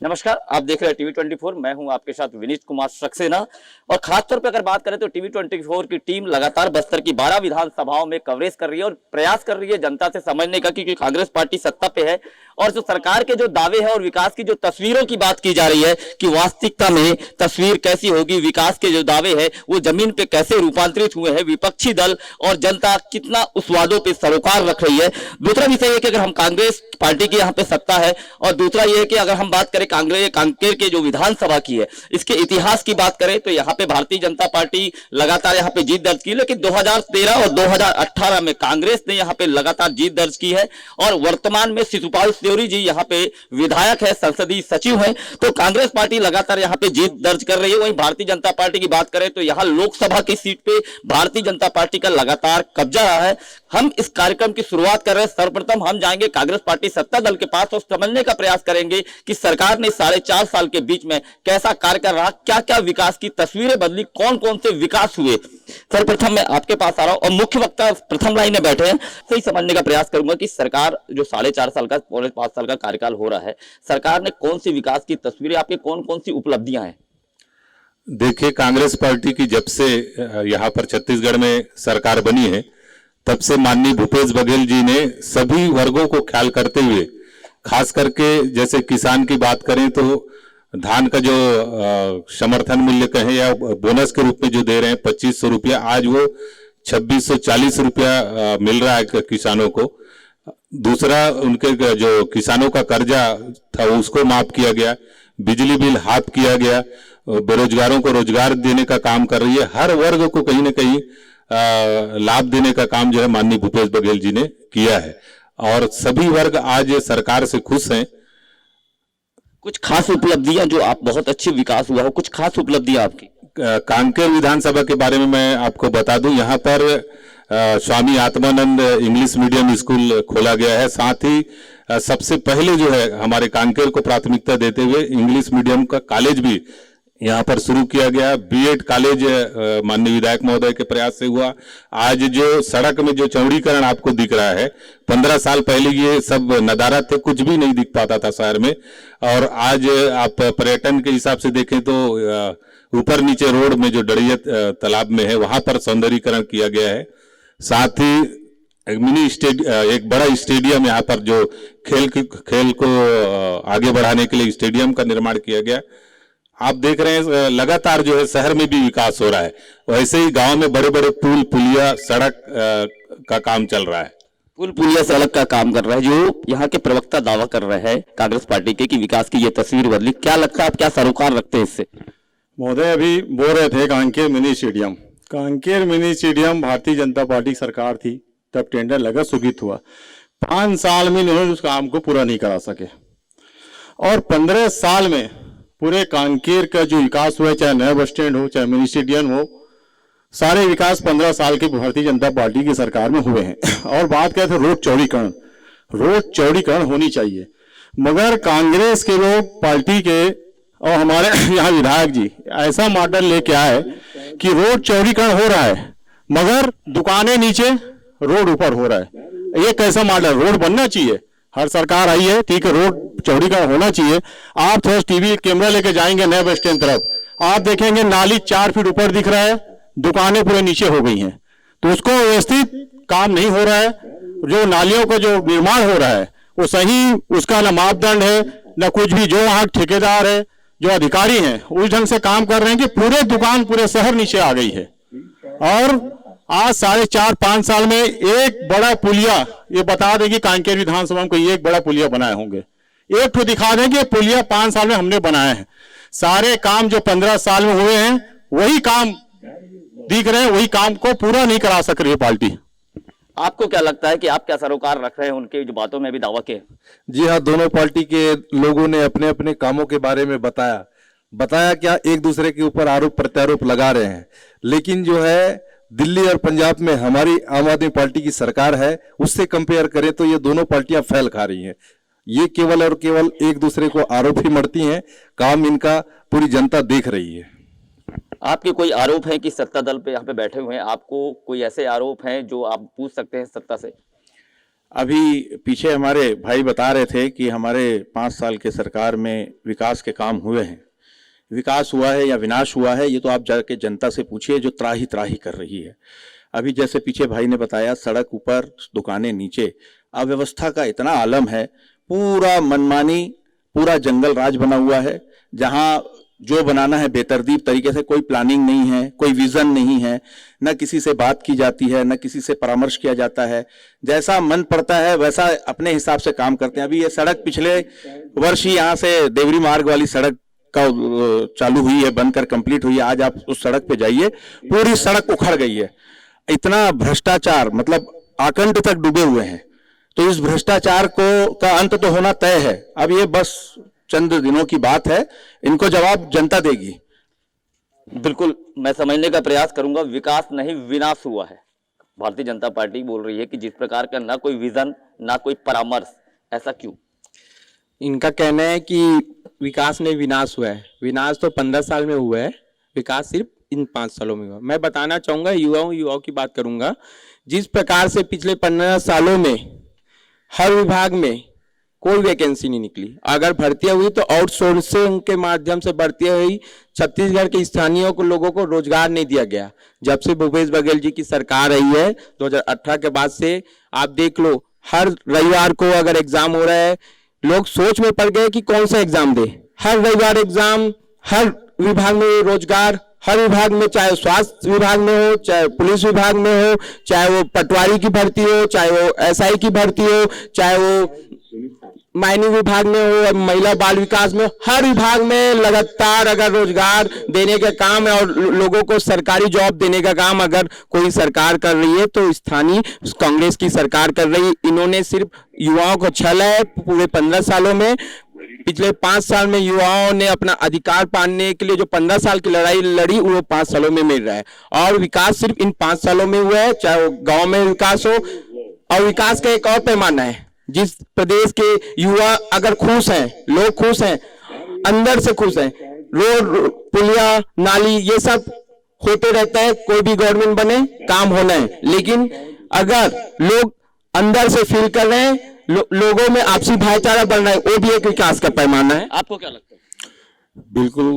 नमस्कार, आप देख रहे हैं टीवी 24। मैं हूं आपके साथ विनीत कुमार सक्सेना। और खासतौर पे अगर बात करें तो टीवी 24 की टीम लगातार बस्तर की 12 विधानसभाओं में कवरेज कर रही है और प्रयास कर रही है जनता से समझने का, क्योंकि कांग्रेस पार्टी सत्ता पे है और जो सरकार के जो दावे हैं और विकास की जो तस्वीरों की बात की जा रही है कि वास्तविकता में तस्वीर कैसी होगी, विकास के जो दावे है वो जमीन पे कैसे रूपांतरित हुए हैं, विपक्षी दल और जनता कितना उस वादों पे सरोकार रख रही है। दूसरा विषय है कि अगर हम कांग्रेस पार्टी की यहाँ पे सत्ता है, और दूसरा यह है कि अगर हम बात करें कांकेर के जो विधानसभा की है, इसके इतिहास की बात करें तो यहाँ पे भारतीय जनता पार्टी लगातार यहाँ पे जीत दर्ज की, लेकिन 2013 और 2018 में कांग्रेस ने यहाँ पे लगातार जीत दर्ज की है। और वर्तमान में शिशुपाल त्योरी जी यहाँ पे विधायक है, संसदीय सचिव है, तो कांग्रेस पार्टी लगातार यहाँ पे जीत दर्ज कर रही है। वहीं भारतीय जनता पार्टी की बात करें तो यहाँ लोकसभा की सीट पे भारतीय जनता पार्टी का लगातार कब्जा रहा है। हम इस कार्यक्रम की शुरुआत कर रहे हैं। सर्वप्रथम हम जाएंगे कांग्रेस पार्टी सत्ता दल के पास और समझने का प्रयास करेंगे कि सरकार ने 4.5 साल के बीच में कैसा कार्य कर रहा, क्या क्या विकास की तस्वीरें बदली, कौन कौन से विकास हुए। सर्वप्रथम मैं आपके पास आ रहा हूं और मुख्य वक्ता प्रथम लाइन में बैठे हैं, सही समझने का प्रयास करूंगा कि सरकार जो 4.5 साल का, 5.5 साल का कार्यकाल हो रहा है, सरकार ने कौन सी विकास की तस्वीरें, आपकी कौन कौन सी उपलब्धियां हैं? देखिए, कांग्रेस पार्टी की जब से यहाँ पर छत्तीसगढ़ में सरकार बनी है, तब से माननीय भूपेश बघेल जी ने सभी वर्गों को ख्याल करते हुए, खास करके जैसे किसान की बात करें तो धान का जो समर्थन मूल्य कहें या बोनस के रूप में जो दे रहे हैं 2500 रुपया, आज वो 2640 रुपया मिल रहा है किसानों को। दूसरा, उनके जो किसानों का कर्जा था उसको माफ किया गया, बिजली बिल हाफ किया गया, बेरोजगारों को रोजगार देने का काम कर रही है। हर वर्ग को कहीं ना कहीं लाभ देने का काम जो है माननीय भूपेश बघेल जी ने किया है और सभी वर्ग आज सरकार से खुश हैं। कुछ खास उपलब्धियां जो आप, बहुत अच्छी विकास हुआ हो, कुछ खास उपलब्धियां आपकी? कांकेर विधानसभा के बारे में मैं आपको बता दूं, यहाँ पर Swami Atmanand English medium school खोला गया है। साथ ही सबसे पहले जो है हमारे कांकेर को प्राथमिकता देते हुए इंग्लिश मीडियम का कॉलेज भी यहाँ पर शुरू किया गया। बीएड कॉलेज माननीय विधायक महोदय के प्रयास से हुआ। आज जो सड़क में जो चौड़ीकरण आपको दिख रहा है, 15 साल पहले ये सब नदारा थे, कुछ भी नहीं दिख पाता था शहर में, और आज आप पर्यटन के हिसाब से देखें तो ऊपर नीचे रोड में जो डड़ियत तालाब में है वहां पर सौंदर्यीकरण किया गया है। साथ ही एक बड़ा स्टेडियम यहाँ पर जो खेल को आगे बढ़ाने के लिए स्टेडियम का निर्माण किया गया। आप देख रहे हैं लगातार जो है शहर में भी विकास हो रहा है, वैसे ही गांव में बड़े बड़े पुल पुलिया सड़क का काम चल रहा है। पुल पुलिया सड़क का काम कर रहा है, जो यहाँ के प्रवक्ता दावा कर रहे हैं कांग्रेस पार्टी के कि विकास की ये तस्वीर बदली। क्या लगता है, आप क्या सरोकार रखते हैं इससे? महोदय अभी बोल रहे थे Kanker mini stadium. Kanker mini stadium Bharatiya Janata party सरकार थी तब टेंडर लगा, स्वीकृत हुआ। 5 साल में इन्होंने उस काम को पूरा नहीं करा सके और 15 साल में पूरे कांकेर का जो विकास हुआ, चाहे नया बस स्टैंड हो, चाहे मिनी स्टेडियम हो, सारे विकास 15 साल की भारतीय जनता पार्टी की सरकार में हुए हैं। और बात करें तो रोड चौड़ीकरण होनी चाहिए, मगर कांग्रेस के लोग पार्टी के और हमारे यहाँ विधायक जी ऐसा मॉडल लेके आए कि रोड चौड़ीकरण हो रहा है मगर दुकानें नीचे, रोड ऊपर हो रहा है। ये कैसा मॉडल? रोड बनना चाहिए, हर सरकार आई है, ठीक है, रोड चौड़ीकरण होना चाहिए। आप थोड़ा टीवी कैमरा लेके जाएंगे नए बस स्टैंड तरफ, आप देखेंगे नाली 4 फीट ऊपर दिख रहा है, दुकानें पूरे नीचे हो गई हैं, तो उसको व्यवस्थित काम नहीं हो रहा है। जो नालियों का जो निर्माण हो रहा है वो सही, उसका ना मापदंड है ना कुछ भी। जो वहां ठेकेदार है, जो अधिकारी हैं, उस ढंग से काम कर रहे हैं कि पूरे दुकान, पूरे शहर नीचे आ गई है। और आज 4.5-5 साल में एक बड़ा पुलिया, ये बता दें कि कांकेर विधानसभा में कोई एक बड़ा पुलिया बनाए होंगे, एक तो दिखा दें कि पुलिया 5 साल में हमने बनाए हैं। सारे काम जो 15 साल में हुए हैं वही काम दिख रहे हैं, वही काम को पूरा नहीं करा सक रही है पार्टी। आपको क्या लगता है कि आप क्या सरोकार रख रहे हैं उनके जो बातों में भी दावा के? जी हाँ, दोनों पार्टी के लोगों ने अपने अपने कामों के बारे में बताया क्या एक दूसरे के ऊपर आरोप प्रत्यारोप लगा रहे हैं, लेकिन जो है दिल्ली और पंजाब में हमारी आम आदमी पार्टी की सरकार है, उससे कंपेयर करें तो ये दोनों पार्टियां फैल खा रही हैं। ये केवल और केवल एक दूसरे को आरोप ही मढ़ती हैं, काम इनका पूरी जनता देख रही है। आपके कोई आरोप है कि सत्ता दल पे यहाँ पे बैठे हुए हैं, आपको कोई ऐसे आरोप हैं जो आप पूछ सकते हैं सत्ता से? अभी पीछे हमारे भाई बता रहे थे कि हमारे 5 साल के सरकार में विकास के काम हुए हैं। विकास हुआ है या विनाश हुआ है, ये तो आप जाके जनता से पूछिए जो त्राही त्राही कर रही है। अभी जैसे पीछे भाई ने बताया, सड़क ऊपर दुकानें नीचे, अव्यवस्था का इतना आलम है, पूरा मनमानी, पूरा जंगल राज बना हुआ है, जहां जो बनाना है बेतरतीब तरीके से, कोई प्लानिंग नहीं है, कोई विजन नहीं है, न किसी से बात की जाती है, न किसी से परामर्श किया जाता है, जैसा मन पड़ता है वैसा अपने हिसाब से काम करते हैं। अभी ये सड़क पिछले वर्ष ही यहाँ से देवरी मार्ग वाली सड़क का चालू हुई है, बनकर कंप्लीट हुई है। आज आप उस सड़क पे जाइए, पूरी सड़क उखड़ गई है। इतना भ्रष्टाचार, मतलब आकंठ तक डूबे हुए हैं। तो इस भ्रष्टाचार को का अंत तो होना तय है। अब ये बस चंद दिनों की बात है, इनको जवाब जनता देगी। बिल्कुल, मैं समझने का प्रयास करूंगा। विकास नहीं, विनाश हुआ है। भारतीय जनता पार्टी बोल रही है कि जिस प्रकार का ना कोई विजन, ना कोई परामर्श, ऐसा क्यों? इनका कहना है कि विकास नहीं, विनाश हुआ है। विनाश तो 15 साल में हुआ है, विकास सिर्फ इन 5 सालों में हुआ। मैं बताना चाहूंगा, युवाओं की बात करूंगा। जिस प्रकार से पिछले 15 सालों में हर विभाग में कोई वैकेंसी नहीं निकली, अगर भर्तियां हुई तो आउटसोर्सिंग के माध्यम से भर्तियां हुई। छत्तीसगढ़ के स्थानीय को लोगों को रोजगार नहीं दिया गया। जब से भूपेश बघेल जी की सरकार आई है 2018 के बाद से, आप देख लो, हर रविवार को अगर एग्जाम हो रहा है, लोग सोच में पड़ गए कि कौन सा एग्जाम दे। हर रविवार एग्जाम, हर विभाग में रोजगार, हर विभाग में, चाहे स्वास्थ्य विभाग में हो, चाहे पुलिस विभाग में हो, चाहे वो पटवारी की भर्ती हो, चाहे वो एसआई की भर्ती हो, चाहे वो माइनिंग विभाग में हो, महिला बाल विकास में हो, हर विभाग में लगातार अगर रोजगार देने का काम है और लोगों को सरकारी जॉब देने का काम अगर कोई सरकार कर रही है तो स्थानीय कांग्रेस की सरकार कर रही है। इन्होंने सिर्फ युवाओं को छला है। पूरे 15 सालों में, पिछले 5 साल में युवाओं ने अपना अधिकार पाने के लिए जो 15 साल की लड़ाई लड़ी, वो 5 सालों में मिल रहा है। और विकास सिर्फ इन 5 सालों में हुआ है, चाहे वो गांव में विकास हो। और विकास का एक और पैमाना है, जिस प्रदेश के युवा अगर खुश हैं, लोग खुश हैं, अंदर से खुश हैं, रोड, पुलिया, नाली, ये सब होते रहता है। कोई भी गवर्नमेंट बने, काम होना है। लेकिन अगर लोग अंदर से फील कर रहे हैं, लोगों में आपसी भाईचारा बढ़ रहा है, वो भी एक विकास का पैमाना है। आपको क्या लगता है? बिल्कुल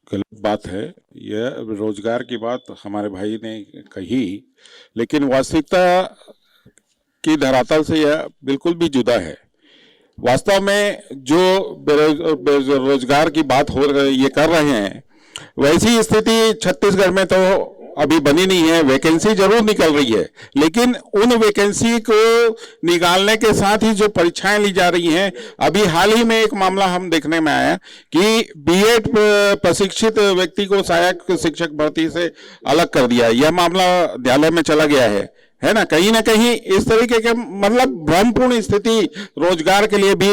गलत बात है। यह रोजगार की बात हमारे भाई ने कही, लेकिन वास्तविकता की धरातल से यह बिल्कुल भी जुदा है। वास्तव में जो रोजगार की बात हो ये कर रहे हैं, वैसी स्थिति छत्तीसगढ़ में तो अभी बनी नहीं है। वैकेंसी जरूर निकल रही है, लेकिन उन वैकेंसी को निकालने के साथ ही जो परीक्षाएं ली जा रही हैं, अभी हाल ही में एक मामला हम देखने में आया कि बीएड प्रशिक्षित व्यक्ति को सहायक शिक्षक भर्ती से अलग कर दिया। यह मामला न्यायालय में चला गया है ना। कहीं ना कहीं इस तरीके के मतलब भ्रमपूर्ण स्थिति रोजगार के लिए भी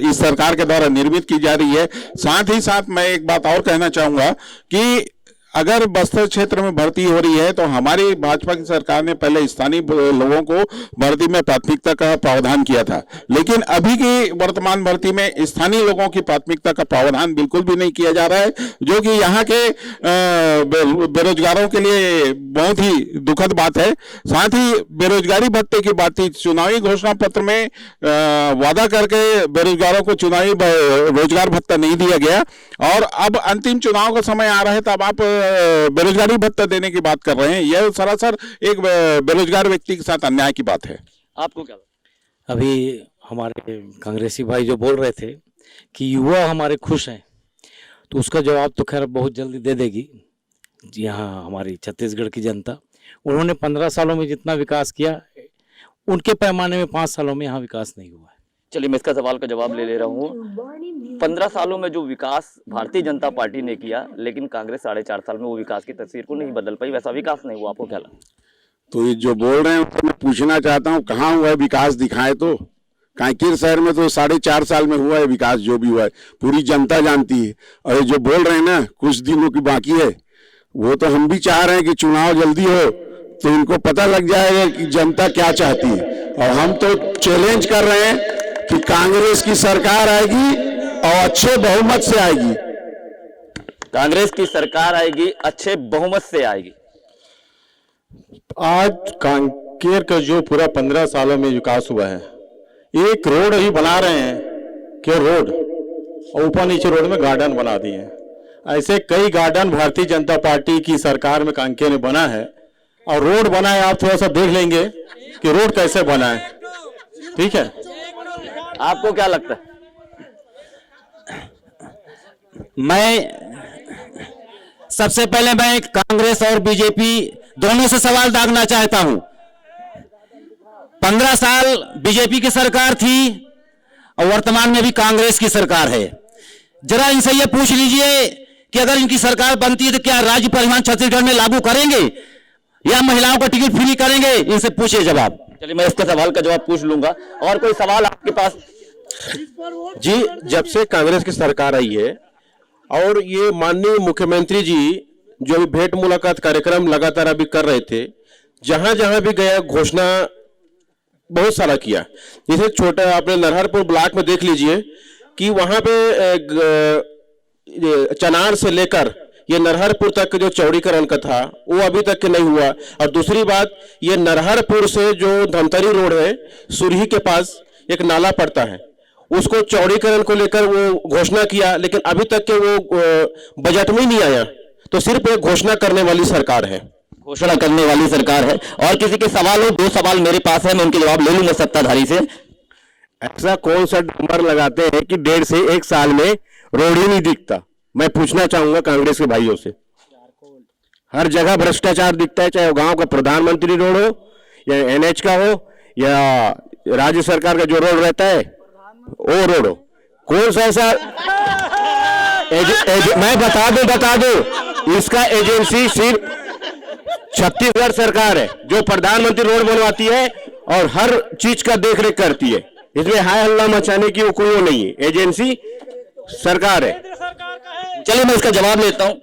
इस सरकार के द्वारा निर्मित की जा रही है। साथ ही साथ मैं एक बात और कहना चाहूंगा कि अगर बस्तर क्षेत्र में भर्ती हो रही है तो हमारी भाजपा की सरकार ने पहले स्थानीय लोगों को भर्ती में प्राथमिकता का प्रावधान किया था, लेकिन अभी की वर्तमान भर्ती में स्थानीय लोगों की प्राथमिकता का प्रावधान बिल्कुल भी नहीं किया जा रहा है, जो कि यहाँ के बेरोजगारों के लिए बहुत ही दुखद बात है। साथ ही बेरोजगारी भत्ते की बात थी, चुनावी घोषणा पत्र में वादा करके बेरोजगारों को चुनावी रोजगार भत्ता नहीं दिया गया, और अब अंतिम चुनाव का समय आ रहा है तब आप बेरोजगारी भत्ता देने की बात कर रहे हैं। यह सरासर एक बेरोजगार व्यक्ति के साथ अन्याय की बात है। आपको क्या लगता है? अभी हमारे कांग्रेसी भाई जो बोल रहे थे कि युवा हमारे खुश हैं, तो उसका जवाब तो खैर बहुत जल्दी दे देगी यहाँ हमारी छत्तीसगढ़ की जनता। उन्होंने 15 सालों में जितना विकास किया, उनके पैमाने में 5 सालों में यहाँ विकास नहीं हुआ है। चलिए, मैं इसका सवाल का जवाब ले रहा हूँ। 15 सालों में जो विकास भारतीय जनता पार्टी ने किया, लेकिन कांग्रेस 4.5 साल में वो विकास की तस्वीर को नहीं बदल पाई, वैसा विकास नहीं हुआ। आपको क्या लगता है? तो ये जो बोल रहे हैं तो मैं पूछना चाहता हूँ, कहाँ हुआ है विकास, दिखाए तो। कांकेर शहर में तो 4.5 साल में हुआ है विकास, जो भी हुआ है पूरी जनता जानती है। और ये जो बोल रहे हैं ना कुछ दिनों की बाकी है, वो तो हम भी चाह रहे हैं कि चुनाव जल्दी हो तो इनको पता लग जाएगा कि जनता क्या चाहती है। और हम तो चैलेंज कर रहे हैं कि कांग्रेस की सरकार आएगी और अच्छे बहुमत से आएगी। कांग्रेस की सरकार आएगी, अच्छे बहुमत से आएगी। आज कांकेर का जो पूरा 15 सालों में विकास हुआ है, एक रोड ही बना रहे हैं कि रोड, और ऊपर नीचे रोड में गार्डन बना दिए हैं। ऐसे कई गार्डन भारतीय जनता पार्टी की सरकार में कांकेर में बना है, और रोड बना है, आप थोड़ा सा देख लेंगे कि रोड कैसे बना है। ठीक है, आपको क्या लगता है? सबसे पहले मैं कांग्रेस और बीजेपी दोनों से सवाल दागना चाहता हूं। 15 साल बीजेपी की सरकार थी और वर्तमान में भी कांग्रेस की सरकार है। जरा इनसे ये पूछ लीजिए कि अगर इनकी सरकार बनती है तो क्या राज्य परिवहन छत्तीसगढ़ में लागू करेंगे या महिलाओं को टिकट फ्री करेंगे? इनसे पूछिए जवाब। चलिए, मैं इसका सवाल का जवाब पूछ लूंगा। और कोई सवाल आपके पास? जी, जब से कांग्रेस की सरकार आई है और ये माननीय मुख्यमंत्री जी जो अभी भेंट मुलाकात कार्यक्रम लगातार अभी कर रहे थे, जहां जहां भी गया घोषणा बहुत सारा किया। जैसे छोटा आपने नरहरपुर ब्लॉक में देख लीजिए कि वहां पे चनार से लेकर ये नरहरपुर तक जो चौड़ीकरण का था वो अभी तक नहीं हुआ। और दूसरी बात, ये नरहरपुर से जो धमतरी रोड है, सुरही के पास एक नाला पड़ता है, उसको चौड़ीकरण को लेकर वो घोषणा किया, लेकिन अभी तक के वो बजट में नहीं आया। तो सिर्फ एक घोषणा करने वाली सरकार है। घोषणा करने वाली सरकार है। और किसी के सवाल हो? 2 सवाल मेरे पास है, मैं उनके जवाब ले लूंगा सत्ताधारी से। ऐसा कौन सा नंबर लगाते हैं कि 1.5 से 1 साल में रोड ही नहीं दिखता? मैं पूछना चाहूंगा कांग्रेस के भाइयों से। हर जगह भ्रष्टाचार दिखता है, चाहे वो गांव का प्रधानमंत्री रोड हो या NH का हो या राज्य सरकार का जो रोड रहता है वो रोड हो। कौन सा ऐसा मैं बता दू इसका एजेंसी सिर्फ छत्तीसगढ़ सरकार है जो प्रधानमंत्री रोड बनवाती है और हर चीज का देखरेख करती है। इसमें हाय हल्ला मचाने की वो कोई वो नहीं है, एजेंसी सरकार है। चलिए, मैं इसका जवाब लेता हूं।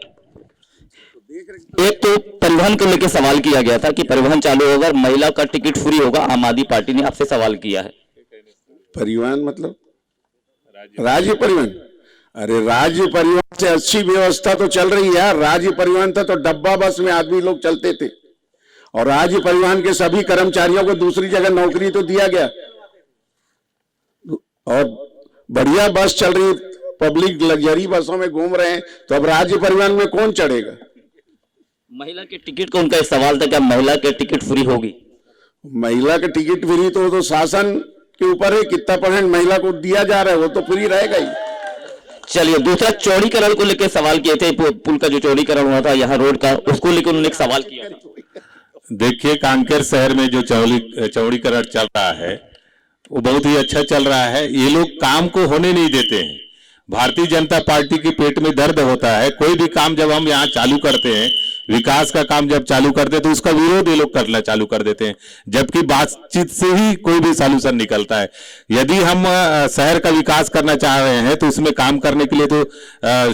एक तो परिवहन को लेकर सवाल किया गया था कि परिवहन चालू होगा, महिला का टिकट फ्री होगा। आम आदमी पार्टी ने आपसे सवाल किया है। परिवहन मतलब राज्य परिवहन? अरे राज्य परिवहन से अच्छी व्यवस्था तो चल रही है। राज्य परिवहन था तो डब्बा बस में आदमी लोग चलते थे, और राज्य परिवहन के सभी कर्मचारियों को दूसरी जगह नौकरी तो दिया गया, और बढ़िया बस चल रही, पब्लिक लग्जरी बसों में घूम रहे हैं। तो अब राज्य परिवहन में कौन चढ़ेगा? महिला के टिकट का उनका एक सवाल था, क्या महिला के टिकट फ्री होगी? महिला के टिकट फ्री तो शासन के ऊपर है, कितना % महिला को दिया जा रहा है, वो तो फ्री रहेगा ही। चलिए, दूसरा चौड़ीकरण को लेकर सवाल किए थे। पुल का जो चौड़ीकरण हुआ था यहाँ रोड का, उसको लेकर उन्होंने एक सवाल किया था। देखिए, कांकेर शहर में जो चौड़ीकरण चल रहा है वो बहुत ही अच्छा चल रहा है। ये लोग काम को होने नहीं देते हैं। भारतीय जनता पार्टी के पेट में दर्द होता है। कोई भी काम जब हम यहाँ चालू करते हैं, विकास का काम जब चालू करते हैं, तो उसका विरोध ये लोग करना चालू कर देते हैं, जबकि बातचीत से ही कोई भी सॉल्यूशन निकलता है। यदि हम शहर का विकास करना चाह रहे हैं तो उसमें काम करने के लिए तो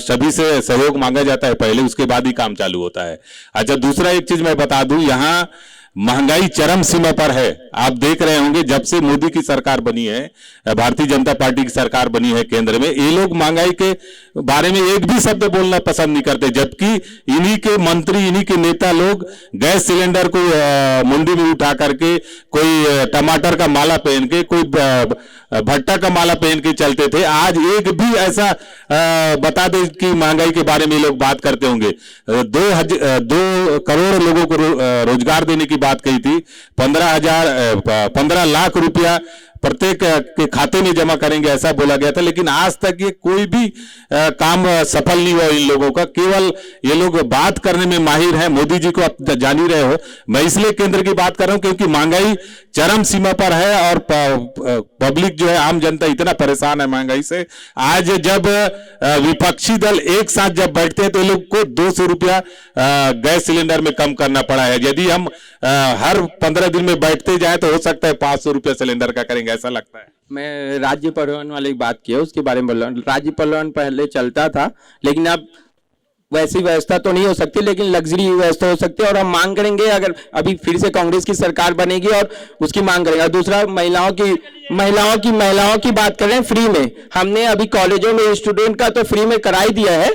सभी से सहयोग मांगा जाता है पहले, उसके बाद ही काम चालू होता है। अच्छा, दूसरा एक चीज मैं बता दूं, यहाँ महंगाई चरम सीमा पर है। आप देख रहे होंगे जब से मोदी की सरकार बनी है, भारतीय जनता पार्टी की सरकार बनी है केंद्र में, ये लोग महंगाई के बारे में एक भी शब्द बोलना पसंद नहीं करते, जबकि इन्हीं के मंत्री, इन्हीं के नेता लोग गैस सिलेंडर को मुंडी में उठा करके, कोई टमाटर का माला पहन के, कोई भट्टा का माला पहन के चलते थे। आज एक भी ऐसा बता दे कि महंगाई के बारे में लोग बात करते होंगे। 2 करोड़ लोगों को रोजगार देने की बात कही थी। 15 लाख रुपया प्रत्येक के खाते में जमा करेंगे ऐसा बोला गया था, लेकिन आज तक ये कोई भी काम सफल नहीं हुआ इन लोगों का। केवल ये लोग बात करने में माहिर हैं। मोदी जी को आप जान ही रहे हो। मैं इसलिए केंद्र की बात कर रहा हूं क्योंकि महंगाई चरम सीमा पर है और पब्लिक जो है, आम जनता इतना परेशान है महंगाई से। आज जब विपक्षी दल एक साथ जब बैठते हैं तो लोग को 200 रुपया गैस सिलेंडर में कम करना पड़ा है। यदि हम हर 15 दिन में बैठते जाए तो हो सकता है 500 रुपया सिलेंडर का करेंगे, ऐसा लगता है। मैं राज्य परिवहन वाली बात की है, उसके बारे में बोल रहा हूँ। राज्य परिवहन पहले चलता था, लेकिन अब वैसी व्यवस्था तो नहीं हो सकती, लेकिन लग्जरी व्यवस्था हो सकती है। और हम मांग करेंगे, अगर अभी फिर से कांग्रेस की सरकार बनेगी और उसकी मांग करेंगे। और दूसरा, महिलाओं की बात कर रहे हैं फ्री में। हमने अभी कॉलेजों में स्टूडेंट का तो फ्री में करा ही दिया है,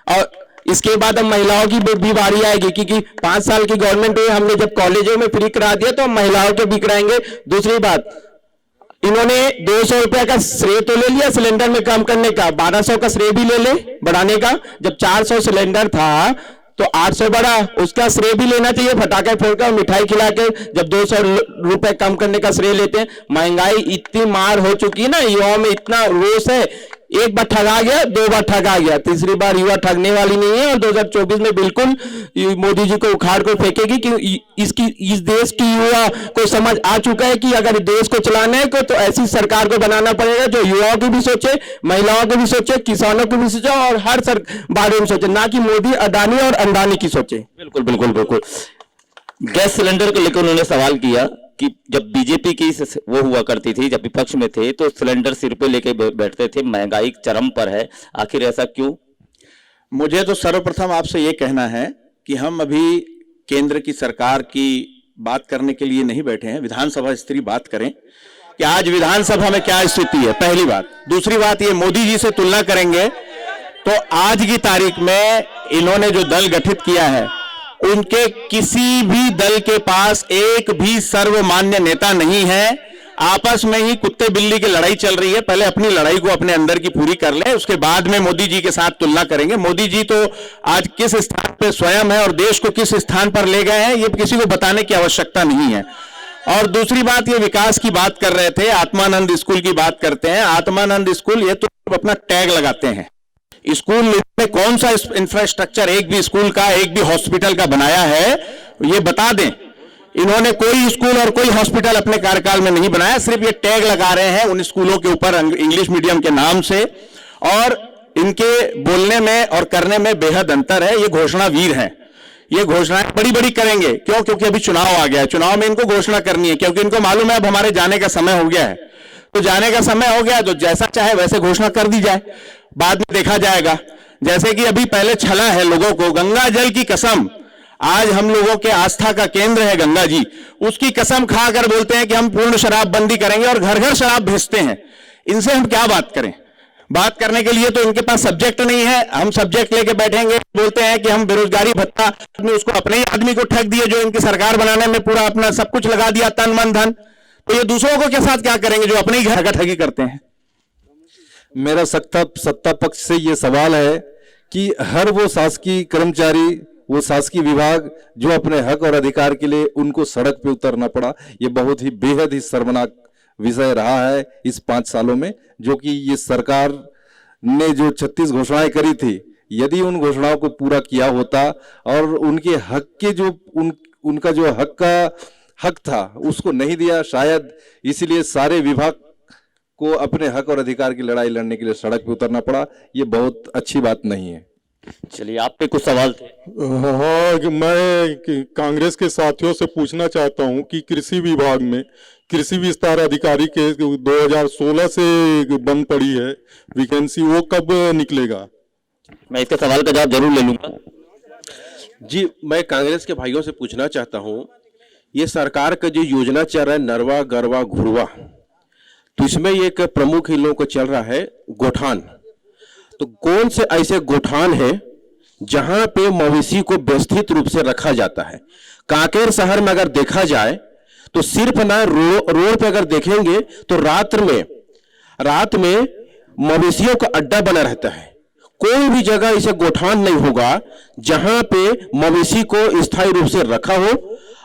और इसके बाद अब महिलाओं की भी बारी आएगी, क्योंकि 5 साल की गवर्नमेंट हुई, हमने जब कॉलेजों में फ्री करा दिया तो हम महिलाओं के भी कराएंगे। दूसरी बात, इन्होंने 200 रुपया का श्रेय तो ले लिया सिलेंडर में काम करने का, 1200 का श्रेय भी ले ले बढ़ाने का। जब 400 सिलेंडर था तो 800 बढ़ा, उसका श्रेय भी लेना चाहिए। फटाखे फोड़कर मिठाई खिला के जब 200 रुपए कम करने का श्रेय लेते हैं। महंगाई इतनी मार हो चुकी है ना, युवाओं में इतना रोष है, एक बार ठगा गया, 2 बार ठगा गया, तीसरी बार युवा ठगने वाली नहीं है। और 2024 में बिल्कुल मोदी जी को उखाड़ कर फेंकेगी कि इस देश की युवा को समझ आ चुका है कि अगर देश को चलाना है तो ऐसी सरकार को बनाना पड़ेगा जो युवाओं की भी सोचे, महिलाओं को भी सोचे, किसानों को भी सोचे और हर बारे में सोचे, ना कि मोदी, अडानी और अंबानी की सोचे। बिल्कुल बिल्कुल बिल्कुल। गैस सिलेंडर को लेकर उन्होंने सवाल किया कि जब बीजेपी की वो हुआ करती थी, जब विपक्ष में थे तो सिलेंडर सिर पे लेके बैठते थे, महंगाई चरम पर है, आखिर ऐसा क्यों? मुझे तो सर्वप्रथम आपसे ये कहना है कि हम अभी केंद्र की सरकार की बात करने के लिए नहीं बैठे हैं, विधानसभा स्तरीय बात करें कि आज विधानसभा में क्या स्थिति है, पहली बात। दूसरी बात, ये मोदी जी से तुलना करेंगे तो आज की तारीख में इन्होंने जो दल गठित किया है, उनके किसी भी दल के पास एक भी सर्वमान्य नेता नहीं है। आपस में ही कुत्ते बिल्ली की लड़ाई चल रही है। पहले अपनी लड़ाई को अपने अंदर की पूरी कर ले, उसके बाद में मोदी जी के साथ तुलना करेंगे। मोदी जी तो आज किस स्थान पे स्वयं है और देश को किस स्थान पर ले गए हैं, ये किसी को बताने की आवश्यकता नहीं है। और दूसरी बात, ये विकास की बात कर रहे थे, आत्मानंद स्कूल की बात करते हैं। आत्मानंद स्कूल, ये तो अपना टैग लगाते हैं। स्कूल में कौन सा इंफ्रास्ट्रक्चर एक भी स्कूल का, एक भी हॉस्पिटल का बनाया है, ये बता दें। इन्होंने कोई स्कूल और कोई हॉस्पिटल अपने कार्यकाल में नहीं बनाया, सिर्फ ये टैग लगा रहे हैं उन स्कूलों के ऊपर इंग्लिश मीडियम के नाम से। और इनके बोलने में और करने में बेहद अंतर है। ये घोषणा वीर हैं, ये घोषणाएं बड़ी बड़ी करेंगे। क्यों? क्योंकि अभी चुनाव आ गया है, चुनाव में इनको घोषणा करनी है, क्योंकि इनको मालूम है अब हमारे जाने का समय हो गया है। तो जाने का समय हो गया तो जैसा चाहे वैसे घोषणा कर दी जाए, बाद में देखा जाएगा। जैसे कि अभी पहले छला है लोगों को, गंगा जल की कसम, आज हम लोगों के आस्था का केंद्र है गंगा जी, उसकी कसम खाकर बोलते हैं कि हम पूर्ण शराबबंदी करेंगे और घर घर शराब भेजते हैं। इनसे हम क्या बात करें? बात करने के लिए तो इनके पास सब्जेक्ट नहीं है। हम सब्जेक्ट लेके बैठेंगे, बोलते हैं कि हम बेरोजगारी भत्ता में उसको अपने ही आदमी को ठग दिए, जो इनकी सरकार बनाने में पूरा अपना सब कुछ लगा दिया, तन मन धन। तो ये दूसरों को के साथ क्या करेंगे जो अपने ही घर का ठगी करते हैं? मेरा सत्ता पक्ष से ये सवाल है कि हर वो शासकीय कर्मचारी, वो शासकीय विभाग जो अपने हक और अधिकार के लिए उनको सड़क पे उतरना पड़ा, ये बहुत ही बेहद ही शर्मनाक विषय रहा है इस 5 सालों में। जो कि ये सरकार ने जो 36 घोषणाएं करी थी, यदि उन घोषणाओं को पूरा किया होता और उनके हक के जो उनका जो हक था उसको नहीं दिया, शायद इसीलिए सारे विभाग को अपने हक और अधिकार की लड़ाई लड़ने के लिए सड़क पे उतरना पड़ा। ये बहुत अच्छी बात नहीं है। चलिए, आप पे कुछ सवाल थे। हाँ, मैं कांग्रेस के साथियों से पूछना चाहता हूं कि कृषि विभाग में कृषि विस्तार अधिकारी के 2016 से बंद पड़ी है वैकेंसी, वो कब निकलेगा? मैं इसके सवाल का जवाब जरूर ले लूंगा। जी, मैं कांग्रेस के भाइयों से पूछना चाहता हूं, ये सरकार का जो योजना चल रहा है नरवा गरवा घुरवा, तो इसमें एक प्रमुख इन लोगों को चल रहा है गोठान। तो कौन से ऐसे गोठान है जहां पे मवेशी को व्यवस्थित रूप से रखा जाता है? कांकेर शहर में अगर देखा जाए तो सिर्फ ना रोड पे अगर देखेंगे तो रात में मवेशियों का अड्डा बना रहता है। कोई भी जगह ऐसे गोठान नहीं होगा जहां पे मवेशी को स्थायी रूप से रखा हो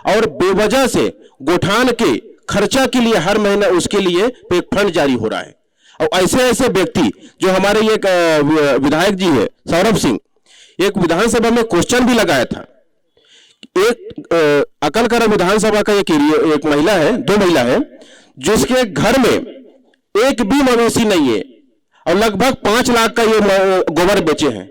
और बेवजह से गोठान के खर्चा के लिए हर महीना उसके लिए एक फंड जारी हो रहा है। और ऐसे व्यक्ति जो हमारे ये विधायक जी है सौरभ सिंह, एक विधानसभा में क्वेश्चन भी लगाया था। एक अकलकरा विधानसभा का एक महिला है, 2 महिला है, जिसके घर में एक भी मवेशी नहीं है और लगभग 5 लाख का ये गोबर बेचे हैं।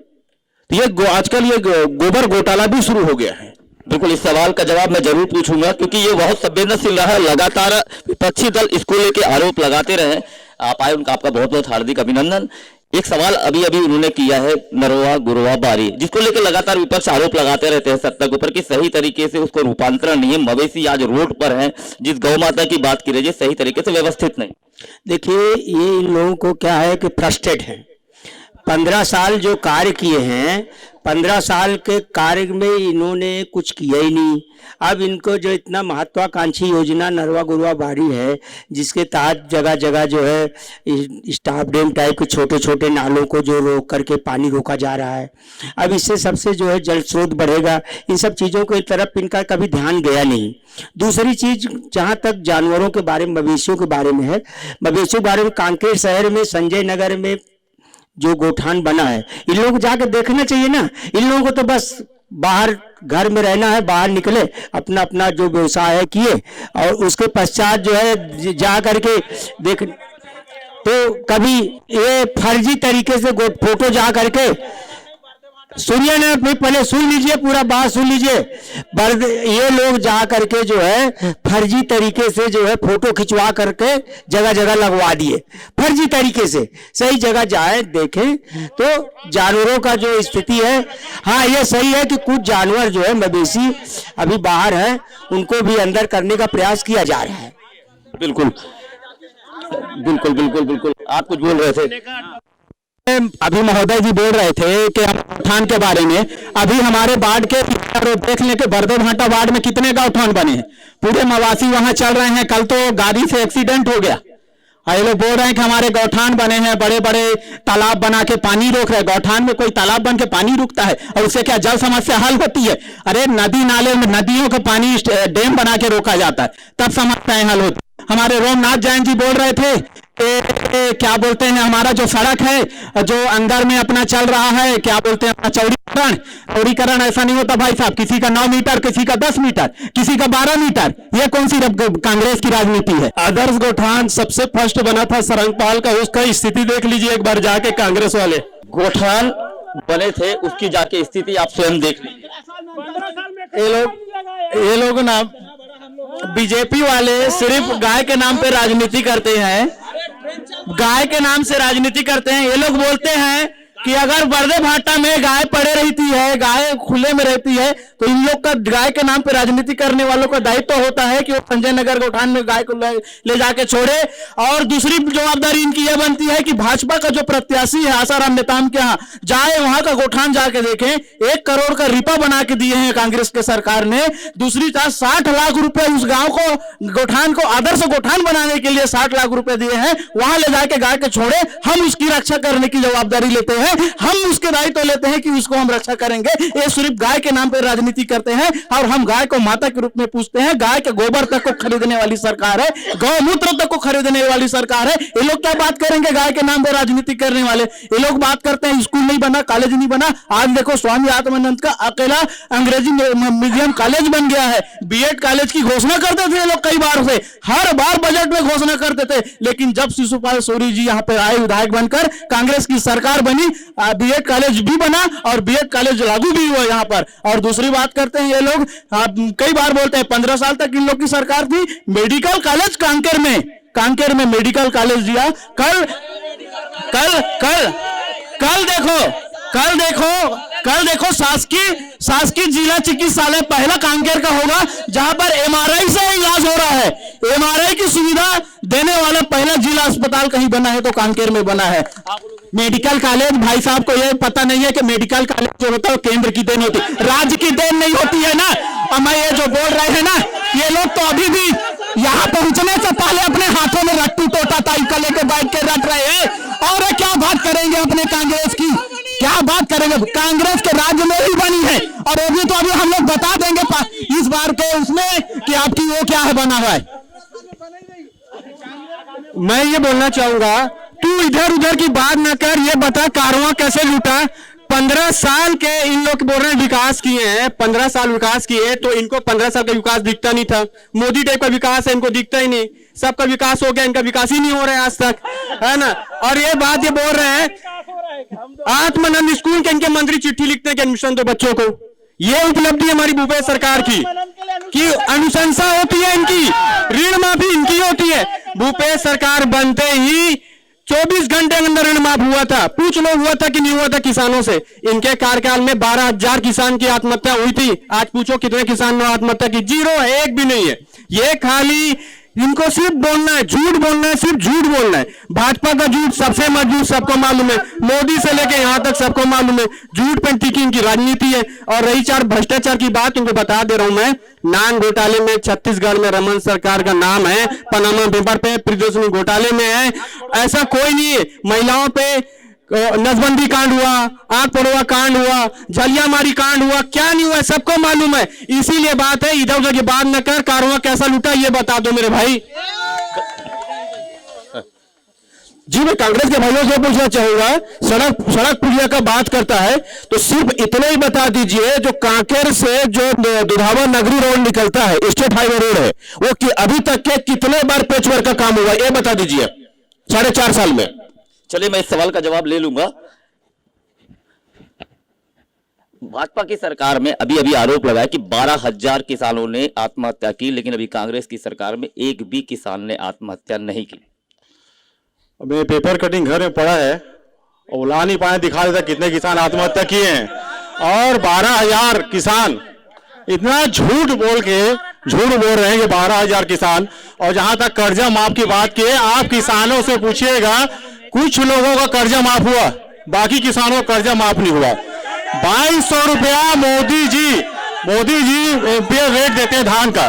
तो ये आजकल ये गोबर घोटाला भी शुरू हो गया है। बिल्कुल, इस सवाल का जवाब मैं जरूर पूछूंगा क्योंकि ये बहुत संवेदनशील रहा है। लगातार विपक्षी दल इसको लेके आरोप लगाते रहे, आप आए, उनका आपका बहुत बहुत हार्दिक अभिनंदन। एक सवाल अभी उन्होंने किया है नरवा गुरवा बारी, जिसको लेकर लगातार विपक्ष आरोप लगाते रहते हैं सत्ता के ऊपर कि सही तरीके से उसको रूपांतरण नहीं है। मवेशी आज रोड पर है, जिस गौ माता की बात की रही है सही तरीके से व्यवस्थित नहीं। देखिए, ये इन लोगों को क्या है कि फ्रस्ट्रेट है। 15 साल जो कार्य किए हैं, 15 साल के कार्य में इन्होंने कुछ किया ही नहीं। अब इनको जो इतना महत्वाकांक्षी योजना नरवा गुरवा बाड़ी है, जिसके तहत जगह जगह जो है स्टाफ डैम टाइप के छोटे छोटे नालों को जो रोक करके पानी रोका जा रहा है, अब इससे सबसे जो है जल स्रोत बढ़ेगा। इन सब चीज़ों की तरफ इनका कभी ध्यान गया नहीं। दूसरी चीज, जहाँ तक जानवरों के बारे में, मवेशियों के बारे में है, मवेशियों के बारे में कांकेर शहर में संजय नगर में जो गोठान बना है, इन लोगों को जाकर देखना चाहिए ना। इन लोगों को तो बस बाहर घर में रहना है, बाहर निकले अपना अपना जो व्यवसाय है किए, और उसके पश्चात जो है जा करके देख। तो कभी ये फर्जी तरीके से फोटो जा करके, सुनिए ना, पहले सुन लीजिए, पूरा बात सुन लीजिए। ये लोग जा करके जो है फर्जी तरीके से जो है फोटो खिंचवा करके जगह जगह लगवा दिए, फर्जी तरीके से। सही जगह जाए देखें तो जानवरों का जो स्थिति है, हाँ ये सही है कि कुछ जानवर जो है मवेशी अभी बाहर है, उनको भी अंदर करने का प्रयास किया जा रहा है। बिल्कुल बिल्कुल बिल्कुल बिल्कुल, आप कुछ बोल रहे थे। अभी महोदय जी बोल रहे थे कि हम गौठान के बारे में, अभी हमारे वार्ड के देख लें कि बरदे भाटा वार्ड में कितने गौठान बने हैं, पूरे मवासी वहां चल रहे हैं। कल तो गाड़ी से एक्सीडेंट हो गया। ये लोग बोल रहे हैं कि हमारे गौठान बने हैं, बड़े बड़े तालाब बना के पानी रोक रहे हैं। गौठान में कोई तालाब बन के पानी रुकता है और उससे क्या जल समस्या हल होती है? अरे नदी नाले में नदियों का पानी डैम बना के रोका जाता है, तब समस्याएं हल होती। हमारे रोमनाथ जैन जी बोल रहे थे क्या बोलते हैं, हमारा जो सड़क है जो अंदर में अपना चल रहा है, क्या बोलते हैं चौड़ीकरण ऐसा नहीं होता भाई साहब। किसी का 9 मीटर, किसी का 10 मीटर, किसी का 12 मीटर। ये कौन सी कांग्रेस की राजनीति है? आदर्श गौठान सबसे फर्स्ट बना था सरंगपाल का, उसका स्थिति देख लीजिए एक बार जाके कांग्रेस वाले। गोठान बने थे, उसकी जाके स्थिति आप स्वयं देख लीजिए। ये लोग ना बीजेपी वाले सिर्फ गाय के नाम पे राजनीति करते हैं, गाय के नाम से राजनीति करते हैं। ये लोग बोलते हैं कि अगर बरदे भाटा में गाय पड़े रहती है, गाय खुले में रहती है, तो इन लोग का गाय के नाम पे राजनीति करने वालों का दायित्व होता है कि वो संजय नगर गौठान में गाय को ले जाके छोड़े। और दूसरी जवाबदारी इनकी यह बनती है कि भाजपा का जो प्रत्याशी है आसाराम नेताम के यहाँ जाए, वहां का गौठान जाके देखें। 1 करोड़ का रिपा बना के दिए हैं कांग्रेस के सरकार ने। दूसरी तरफ 60 लाख रुपए उस गांव को, गौठान को आदर्श गौठान बनाने के लिए 60 लाख रुपए दिए हैं। वहां ले जाके गाय के छोड़े, हम उसकी रक्षा करने की जवाबदारी लेते हैं, हम उसके दायित्व लेते हैं कि उसको हम रक्षा करेंगे। ये सिर्फ गाय के नाम पर राजनीति करते हैं और हम गाय को माता के रूप में पूछते हैं। गाय के गोबर तक को खरीदने वाली सरकार है, गौमूत्र तक को खरीदने वाली सरकार है। ये लोग क्या बात करेंगे गाय के नाम पर राजनीति करने वाले? ये लोग बात करते हैं स्कूल नहीं बना, कॉलेज नहीं बना। आज देखो स्वामी आत्मानंद का अकेला अंग्रेजी मीडियम कॉलेज बन गया है। बीएड कॉलेज की घोषणा करते थे ये लोग कई बार से, हर बार बजट में घोषणा करते थे, लेकिन जब शिशुपाल सोरी जी यहाँ पे आए विधायक बनकर, कांग्रेस की सरकार बनी, बीएड कॉलेज भी बना और बीएड कॉलेज लागू भी हुआ यहाँ पर। और दूसरी बात करते हैं ये लोग, कई बार बोलते हैं 15 साल तक इन लोग की सरकार थी। मेडिकल कॉलेज कांकेर में मेडिकल कॉलेज दिया। कल देखो शासकीय जिला चिकित्सालय पहला कांकेर का होगा जहां पर एमआरआई से इलाज हो रहा है। एमआरआई की सुविधा देने वाला पहला जिला अस्पताल कहीं बना है तो कांकेर में बना है। मेडिकल कॉलेज, भाई साहब को यह पता नहीं है कि मेडिकल कॉलेज जो होता है वो केंद्र की देन होती है, राज्य की देन नहीं होती है ना। और मैं ये जो बोल रहे हैं ना, ये लोग तो अभी भी यहाँ पहुंचने से पहले अपने हाथों में रट्टू तोता ताई का लेके बैठ के रट रहे हैं। और क्या बात करेंगे अपने कांग्रेस की, क्या बात करेंगे? कांग्रेस के राज्य में ही बनी है और वो भी तो अभी हम लोग बता देंगे इस बार के उसमें कि आपकी वो क्या है बना हुआ है। मैं ये बोलना चाहूंगा, तू इधर उधर की बात ना कर, ये बता कारवां कैसे लूटा। 15 साल के इन लोग बोल रहे हैं विकास किए हैं, 15 साल विकास किए, तो इनको 15 साल का विकास दिखता नहीं था। मोदी टाइप का विकास है, इनको दिखता ही नहीं। सबका विकास हो गया, इनका विकास ही नहीं हो रहा है आज तक, है ना। और ये बात ये बोल रहे हैं आत्मानंद स्कूल के इनके मंत्री चिट्ठी लिखते हैं कि एडमिशन दो बच्चों को। ये उपलब्धि हमारी भूपेश सरकार की कि अनुशंसा होती है इनकी, ऋण माफी इनकी होती है। भूपेश सरकार बनते ही 24 घंटे के अंदर ऋण माफ हुआ था। पूछ लो हुआ था कि नहीं हुआ था किसानों से। इनके कार्यकाल में 12,000 किसान की आत्महत्या हुई थी। आज पूछो कितने किसान ने आत्महत्या की? 0, एक भी नहीं है। ये खाली इनको सिर्फ बोलना है, झूठ बोलना है, सिर्फ झूठ बोलना है। भाजपा का झूठ सबसे मजबूत, सबको मालूम है, मोदी से लेके यहाँ तक सबको मालूम है, झूठ पे टिकी इनकी राजनीति है। और रही चार भ्रष्टाचार की बात, उनको बता दे रहा हूं मैं, नान घोटाले में छत्तीसगढ़ में रमन सरकार का नाम है, पनामा पेपर पे प्रदर्शनी घोटाले में है, ऐसा कोई नहीं है। महिलाओं पे नसबंदी कांड हुआ, आग पड़वा कांड हुआ, झलियामारी कांड हुआ, क्या नहीं हुआ सबको मालूम है। इसीलिए बात है, इधर उधर की बात न कर, कारवा कैसा लूटा ये बता दो मेरे भाई। जी मैं कांग्रेस के भाइयों से पूछना चाहूंगा, सड़क पुलिया का बात करता है तो सिर्फ इतना ही बता दीजिए, जो कांकेर से जो दुधावा नगरी रोड निकलता है, स्टेट हाईवे रोड है, वो कि अभी तक के कितने बार पेचवर्क का काम हुआ ये बता दीजिए 4.5 साल में। चलिए मैं इस सवाल का जवाब ले लूंगा। भाजपा की सरकार में अभी अभी आरोप लगाया कि 12,000 किसानों ने आत्महत्या की, लेकिन अभी कांग्रेस की सरकार में एक भी किसान ने आत्महत्या नहीं की। मैं पेपर कटिंग घर में पड़ा है और ला नहीं पाए, दिखा देता कितने किसान आत्महत्या किए हैं। और 12,000 किसान, इतना झूठ बोल रहे हैं कि 12,000 किसान। और जहां तक कर्जा माफ की बात की है, आप किसानों से पूछिएगा, कुछ लोगों का कर्जा माफ हुआ, बाकी किसानों का कर्जा माफ नहीं हुआ। 2200 रुपया मोदी जी रेट देते हैं धान का,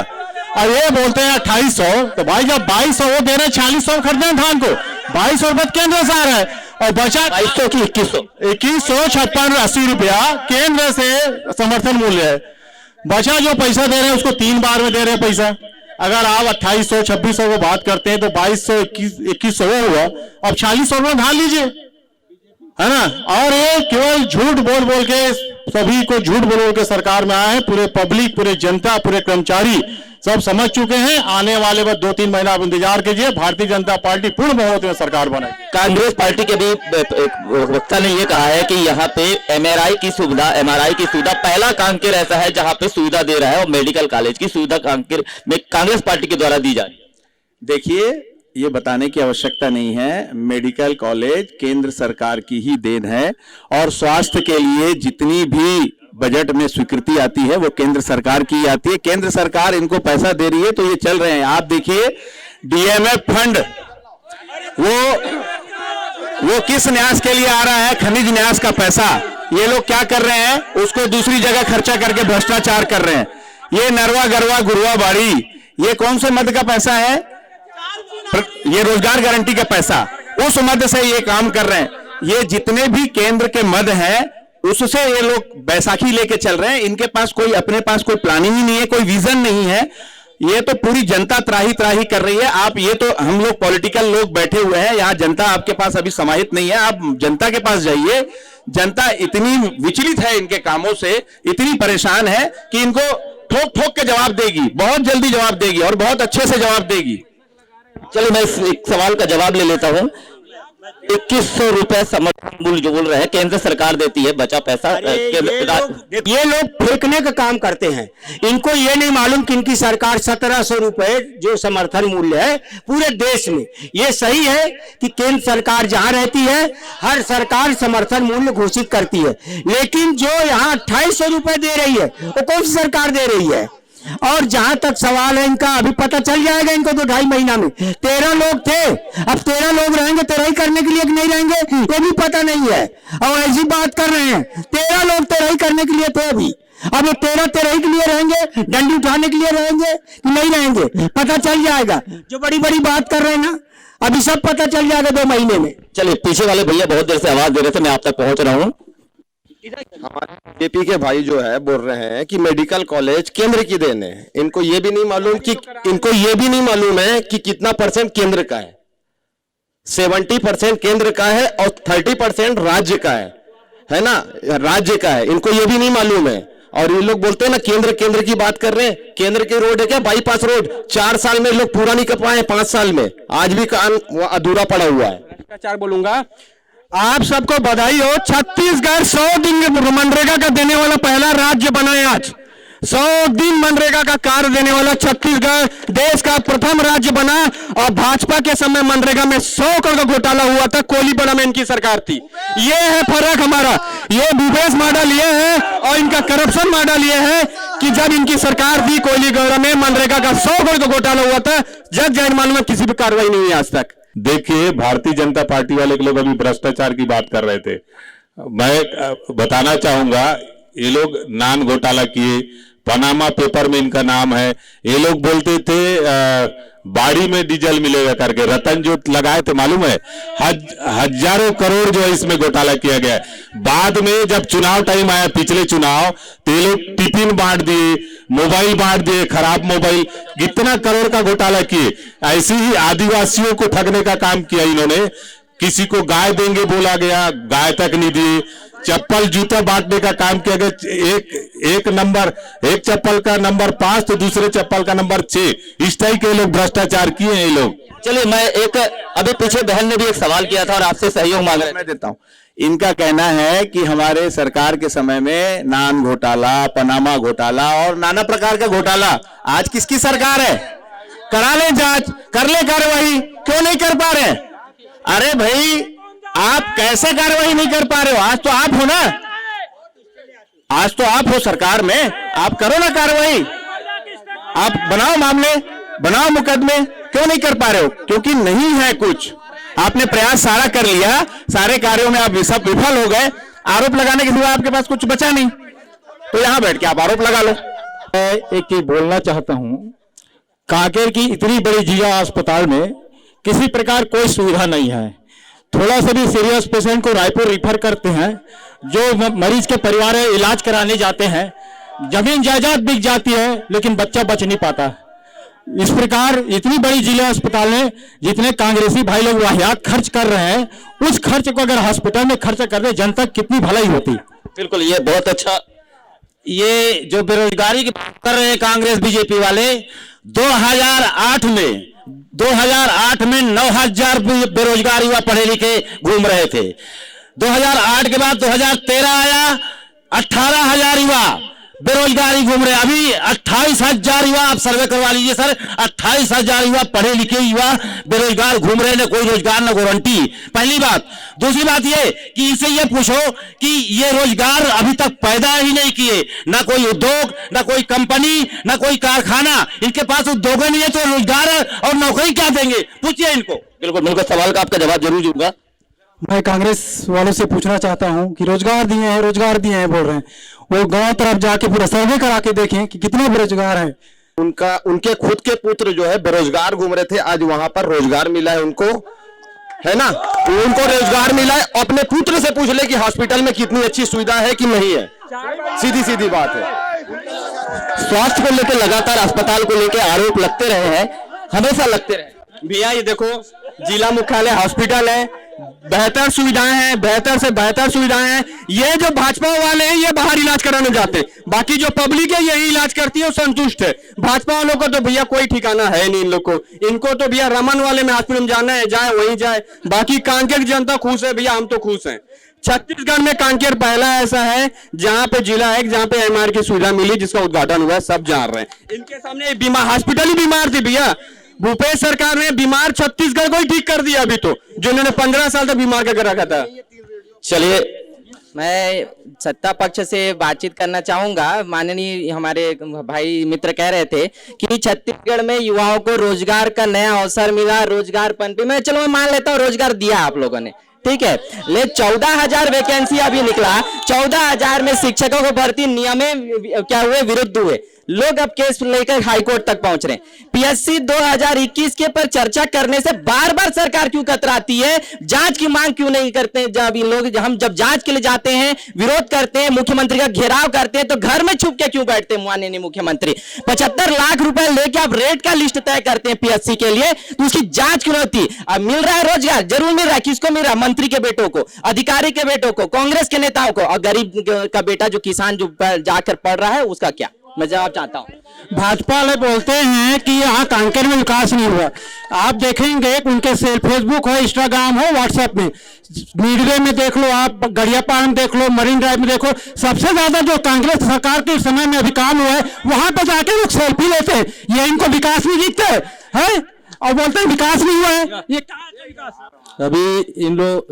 और ये बोलते हैं 2800। तो भाई जब 2200 वो दे रहे हैं, 4600 खरीदते हैं धान को, 2200 रुपये केंद्र से आ रहा है, और बचा 2200 की 2156 रुपया केंद्र से समर्थन मूल्य है। बचा जो पैसा दे रहे हैं उसको 3 बार में दे रहे हैं पैसा। अगर आप 2800 2600 को बात करते हैं तो 2200 2100 हुआ, अब 4600 में धान लीजिए, है ना। और ये केवल झूठ बोल के, सभी को झूठ बोल के सरकार में आए हैं। पूरे पब्लिक, पूरे जनता, पूरे कर्मचारी सब समझ चुके हैं। आने वाले बस 2-3 महीना आप इंतजार कीजिए, भारतीय जनता पार्टी पूर्ण बहुमत में सरकार बनाएगी। कांग्रेस पार्टी के भी एक वक्ता ने ये कहा है कि यहाँ पे एमआरआई की सुविधा पहला कांकेर ऐसा है जहाँ पे सुविधा दे रहा है, और मेडिकल कॉलेज की सुविधा कांकेर में कांग्रेस पार्टी के द्वारा दी जा रही है। देखिए, ये बताने की आवश्यकता नहीं है, मेडिकल कॉलेज केंद्र सरकार की ही देन है, और स्वास्थ्य के लिए जितनी भी बजट में स्वीकृति आती है वो केंद्र सरकार की आती है। केंद्र सरकार इनको पैसा दे रही है तो ये चल रहे हैं। आप देखिए डीएमएफ फंड, वो किस न्यास के लिए आ रहा है, खनिज न्यास का पैसा। ये लोग क्या कर रहे हैं, उसको दूसरी जगह खर्चा करके भ्रष्टाचार कर रहे हैं। ये नरवा गरवा गुरुआ बाड़ी, ये कौन से मद का पैसा है, ये रोजगार गारंटी का पैसा, उस मद से ये काम कर रहे हैं। ये जितने भी केंद्र के मद हैं उससे ये लोग बैसाखी लेके चल रहे हैं। इनके पास अपने पास कोई प्लानिंग ही नहीं है, कोई विजन नहीं है। ये तो पूरी जनता त्राही कर रही है। आप ये तो हम लोग पॉलिटिकल लोग बैठे हुए हैं यहाँ, जनता आपके पास अभी समाहित नहीं है। आप जनता के पास जाइए, जनता इतनी विचलित है इनके कामों से, इतनी परेशान है कि इनको ठोक के जवाब देगी, बहुत जल्दी जवाब देगी और बहुत अच्छे से जवाब देगी। चलिए मैं इस एक सवाल का जवाब ले लेता हूं। 2100 रुपए समर्थन मूल्य जो बोल रहे हैं केंद्र सरकार देती है, बचा पैसा ये लोग फेंकने का काम करते हैं। इनको ये नहीं मालूम कि इनकी सरकार 1700 रुपए जो समर्थन मूल्य है पूरे देश में, ये सही है कि केंद्र सरकार जहां रहती है हर सरकार समर्थन मूल्य घोषित करती है, लेकिन जो यहाँ 2800 रुपए दे रही है वो कौन सी सरकार दे रही है। और जहां तक सवाल है इनका, अभी पता चल जाएगा इनको 2-2.5 महीना में। 13 लोग थे, अब 13 लोग रहेंगे, 13 ही करने के लिए कि नहीं रहेंगे ये भी पता नहीं है। और ऐसी बात कर रहे हैं, 13 लोग 13 ही करने के लिए थे अभी, अब ये 13 ही के लिए रहेंगे, डंडी उठाने के लिए रहेंगे कि नहीं रहेंगे, पता चल जाएगा। जो बड़ी बड़ी बात कर रहे हैं ना, अभी सब पता चल जाएगा 2 महीने में। चलिए, पीछे वाले भैया बहुत देर से आवाज दे रहे थे, मैं आप तक पहुंच रहा हूँ। हमारे बीजेपी के भाई जो है बोल रहे हैं कि मेडिकल कॉलेज केंद्र की देन है। इनको ये भी नहीं मालूम है कि कितना % केंद्र का है। 70% केंद्र का है और 30% राज्य का है ना, राज्य का है। इनको ये भी नहीं मालूम है। और ये लोग बोलते हैं ना केंद्र की बात कर रहे हैं। केंद्र की रोड है क्या, बाईपास रोड 4 साल में लोग पूरा नहीं कर पाए, 5 साल में आज भी काम अधूरा पड़ा हुआ है। भ्रष्टाचार बोलूंगा, आप सबको बधाई हो। छत्तीसगढ़ 100 दिन मनरेगा का देने वाला पहला राज्य बना है आज। 100 दिन मनरेगा का कार्य देने वाला छत्तीसगढ़ देश का प्रथम राज्य बना। और भाजपा के समय मनरेगा में 100 करोड़ का घोटाला हुआ था, कोलीपड़ा में इनकी सरकार थी। ये है फर्क हमारा। ये भूपेश मॉडल ये है और इनका करप्शन मॉडल ये है कि जब इनकी सरकार थी कोयली गौरव में मनरेगा का 100 करोड़ का घोटाला हुआ था, जग जाहिर मालूम है किसी भी कार्रवाई नहीं हुई आज तक। देखिए, भारतीय जनता पार्टी वाले लोग अभी भ्रष्टाचार की बात कर रहे थे। मैं बताना चाहूंगा, ये लोग नान घोटाला किए, पनामा पेपर में इनका नाम है। ये लोग बोलते थे बाड़ी में डीजल मिलेगा करके, रतन जो लगाए थे मालूम है, हजारों करोड़ जो है इसमें घोटाला किया गया है। बाद में जब चुनाव टाइम आया, पिछले चुनाव, तो ये लोग टिफिन बांट दिए, मोबाइल बांट दिए, खराब मोबाइल, कितना करोड़ का घोटाला किए। ऐसे ही आदिवासियों को ठगने का काम किया इन्होंने। किसी को गाय देंगे बोला गया, गाय तक नहीं दिए। चप्पल जूता बांटने का काम किया गया, एक चप्पल का नंबर 5 तो दूसरे चप्पल का नंबर 6, इस टाइप के लोग भ्रष्टाचार किए हैं ये लोग। चलिए, मैं अभी पीछे बहन ने भी एक सवाल किया था और आपसे सहयोग मांग रहे थे। मैं देता हूं। इनका कहना है कि हमारे सरकार के समय में नान घोटाला, पनामा घोटाला और नाना प्रकार का घोटाला। आज किसकी सरकार है? करा ले जांच, कर ले कार्रवाई, क्यों नहीं कर पा रहे? अरे भाई, आप कैसे कार्रवाई नहीं कर पा रहे हो? आज तो आप हो ना, आज तो आप हो सरकार में, आप करो ना कार्रवाई, आप बनाओ मामले, बनाओ मुकदमे, क्यों नहीं कर पा रहे हो? क्योंकि नहीं है कुछ। आपने प्रयास सारा कर लिया, सारे कार्यों में आप सब विफल हो गए, आरोप लगाने के सिवा आपके पास कुछ बचा नहीं, तो यहां बैठ के आप आरोप लगा लो। मैं एक चीज बोलना चाहता हूं, कांकेर की इतनी बड़ी जिला अस्पताल में किसी प्रकार कोई सुविधा नहीं है। थोड़ा सा भी सीरियस पेशेंट को रायपुर रिफर करते हैं, जो मरीज के परिवार इलाज कराने जाते हैं, जमीन जायदाद बिक जाती है लेकिन बच्चा बच नहीं पाता। इस प्रकार इतनी बड़ी जिला अस्पताल में जितने कांग्रेसी भाई लोग वाहियात खर्च कर रहे हैं, उस खर्च को अगर हॉस्पिटल में खर्च कर दे, जनता कितनी भलाई होती। बिल्कुल, ये बहुत अच्छा। ये जो बेरोजगारी की बात कर रहे हैं कांग्रेस बीजेपी वाले, 2008 में 9,000 बेरोजगार युवा पढ़े लिखे घूम रहे थे। 2008 के बाद 2013 आया, 18,000 युवा बेरोजगारी घूम रहे। अभी 28,000 युवा, आप सर्वे करवा लीजिए सर, 28,000 युवा पढ़े लिखे युवा बेरोजगार घूम रहे, ना कोई रोजगार ना गारंटी। पहली बात। दूसरी बात ये कि इनसे ये पूछो कि ये रोजगार अभी तक पैदा ही नहीं किए, ना कोई उद्योग, ना कोई कंपनी, ना कोई कारखाना। इनके पास उद्योग नहीं है तो रोजगार और नौकरी क्या देंगे? पूछिए इनको। बिल्कुल, बिल्कुल, सवाल का आपका जवाब जरूर दूंगा। मैं कांग्रेस वालों से पूछना चाहता हूं कि रोजगार दिए हैं बोल रहे हैं, वो गांव तरफ जाके पूरा सर्वे करा के देखें कि कितने बेरोजगार हैं। उनके खुद के पुत्र जो है बेरोजगार घूम रहे थे, आज वहां पर रोजगार मिला है उनको, है ना? उनको रोजगार मिला है। अपने पुत्र से पूछ ले कि हॉस्पिटल में कितनी अच्छी सुविधा है कि नहीं है। सीधी सीधी बात है। स्वास्थ्य को लेकर लगातार अस्पताल को लेकर आरोप लगते रहे हैं, हमेशा लगते रहे। भैया ये देखो, जिला मुख्यालय हॉस्पिटल है, बेहतर सुविधाएं हैं, बेहतर से बेहतर सुविधाएं हैं। ये जो भाजपा वाले हैं ये बाहर इलाज कराने जाते, बाकी जो पब्लिक है यही इलाज करती है और संतुष्ट है। भाजपा वालों को तो भैया कोई ठिकाना है नहीं। इन लोग को, इनको तो भैया रमन वाले में हॉस्पिटल में जाना है, जाए वहीं जाए। बाकी कांकेर की जनता खुश है भैया, हम तो खुश हैं। छत्तीसगढ़ में कांकेर पहला ऐसा है जहां पे जिला है जहां पे एमआर की सुविधा मिली, जिसका उद्घाटन हुआ, सब जान रहे हैं। इनके सामने बीमार हॉस्पिटल ही बीमार थी भैया। भूपेश सरकार ने बीमार छत्तीसगढ़ को ही ठीक कर दिया अभी तो, जो इन्होंने 15 साल तक बीमार कर रखा था। चलिए, मैं सत्ता पक्ष से बातचीत करना चाहूंगा। माननीय हमारे भाई मित्र कह रहे थे कि छत्तीसगढ़ में युवाओं को रोजगार का नया अवसर मिला, रोजगार पनपी। मैं चलो मैं मान लेता हूँ रोजगार दिया आप लोगों ने, ठीक है, ले 14,000 वैकेंसी अभी निकला, 14,000 में शिक्षकों को भर्ती नियम क्या हुए, विरुद्ध हुए। लोग अब केस लेकर हाईकोर्ट तक पहुंच रहे हैं। पीएससी 2021 के पर चर्चा करने से बार बार सरकार क्यों कतराती है? जांच की मांग क्यों नहीं करते? जब इन लोग हम जब जांच के लिए जाते हैं, विरोध करते हैं, मुख्यमंत्री का घेराव करते हैं, तो घर में छुप के क्यों बैठते हैं माननीय मुख्यमंत्री? 75 लाख रुपए लेके आप रेट का लिस्ट तय करते हैं पीएससी के लिए, तो उसकी जांच क्यों होती? अब मिल रहा है रोजगार, जरूर मिल रहा है। किसको मिल रहा है? मंत्री के बेटों को, अधिकारी के बेटों को, कांग्रेस के नेताओं को। और गरीब का बेटा जो किसान जो जाकर पढ़ रहा है उसका क्या? मैं जवाब चाहता हूं। भाजपा वाले बोलते हैं कि यहाँ कांकेर में विकास नहीं हुआ। आप देखेंगे उनके फेसबुक हो, इंस्टाग्राम हो, व्हाट्सएप में, मीडिया में देख लो, आप गड़ियापाड़ में देख लो, मरीन ड्राइव में देखो, सबसे ज्यादा जो कांग्रेस सरकार के समय में अभी काम हुआ है वहां पर जाके लोग सेल्फी लेते हैं। ये इनको विकास नहीं दिखता है? और बोलते हैं विकास नहीं हुआ है। ये कहाँ का विकास? अभी इन लोग